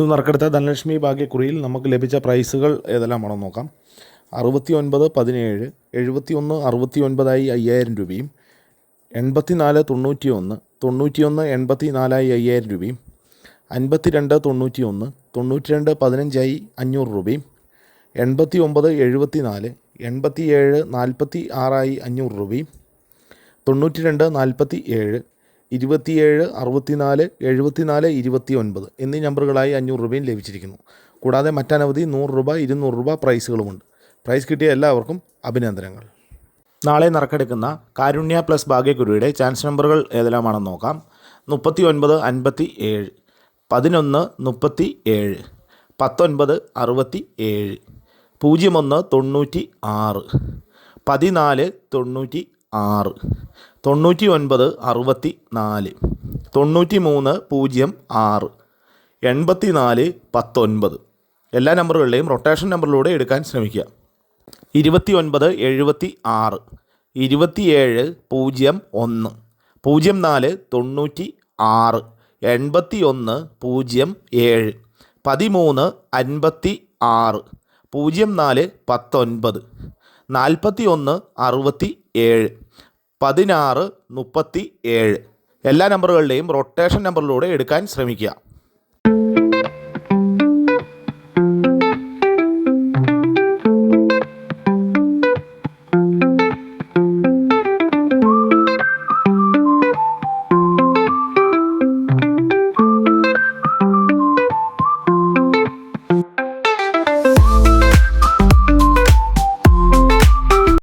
ഇന്ന് നറുക്കെടുത്ത ധനലക്ഷ്മി ഭാഗ്യക്കുറിയിൽ നമുക്ക് ലഭിച്ച പ്രൈസുകൾ ഏതെല്ലാമാണെന്ന് നോക്കാം. 6917, 71 69 5000 രൂപയും, 84 91, 91 84 5000 രൂപയും, 52 91, 92 15 500 രൂപയും, 89 74, 87 46 500 രൂപയും, 92 47, 27 64 74 29 എന്നീ നമ്പറുകളായി 500 രൂപയും ലഭിച്ചിരിക്കുന്നു. കൂടാതെ മറ്റനവധി 100 രൂപ 200 രൂപ പ്രൈസുകളുമുണ്ട്. പ്രൈസ് കിട്ടിയ എല്ലാവർക്കും അഭിനന്ദനങ്ങൾ. നാളെ നറുക്കെടുക്കുന്ന കാരുണ്യ പ്ലസ് ഭാഗ്യക്കുറിയുടെ ചാൻസ് നമ്പറുകൾ ഏതെല്ലാമാണെന്ന് നോക്കാം. 39 57, 11 37, 19 67, 01 96, 14 96, 99 64, 93 06, 84 19. എല്ലാ നമ്പറുകളുടെയും റൊട്ടേഷൻ നമ്പറിലൂടെ എടുക്കാൻ ശ്രമിക്കുക. 29 76, 27 01, 04 96, 81 07, 13 56, 04 19, 41 67, 16 37. എല്ലാ നമ്പറുകളുടെയും റൊട്ടേഷൻ നമ്പറിലൂടെ എടുക്കാൻ ശ്രമിക്കുക.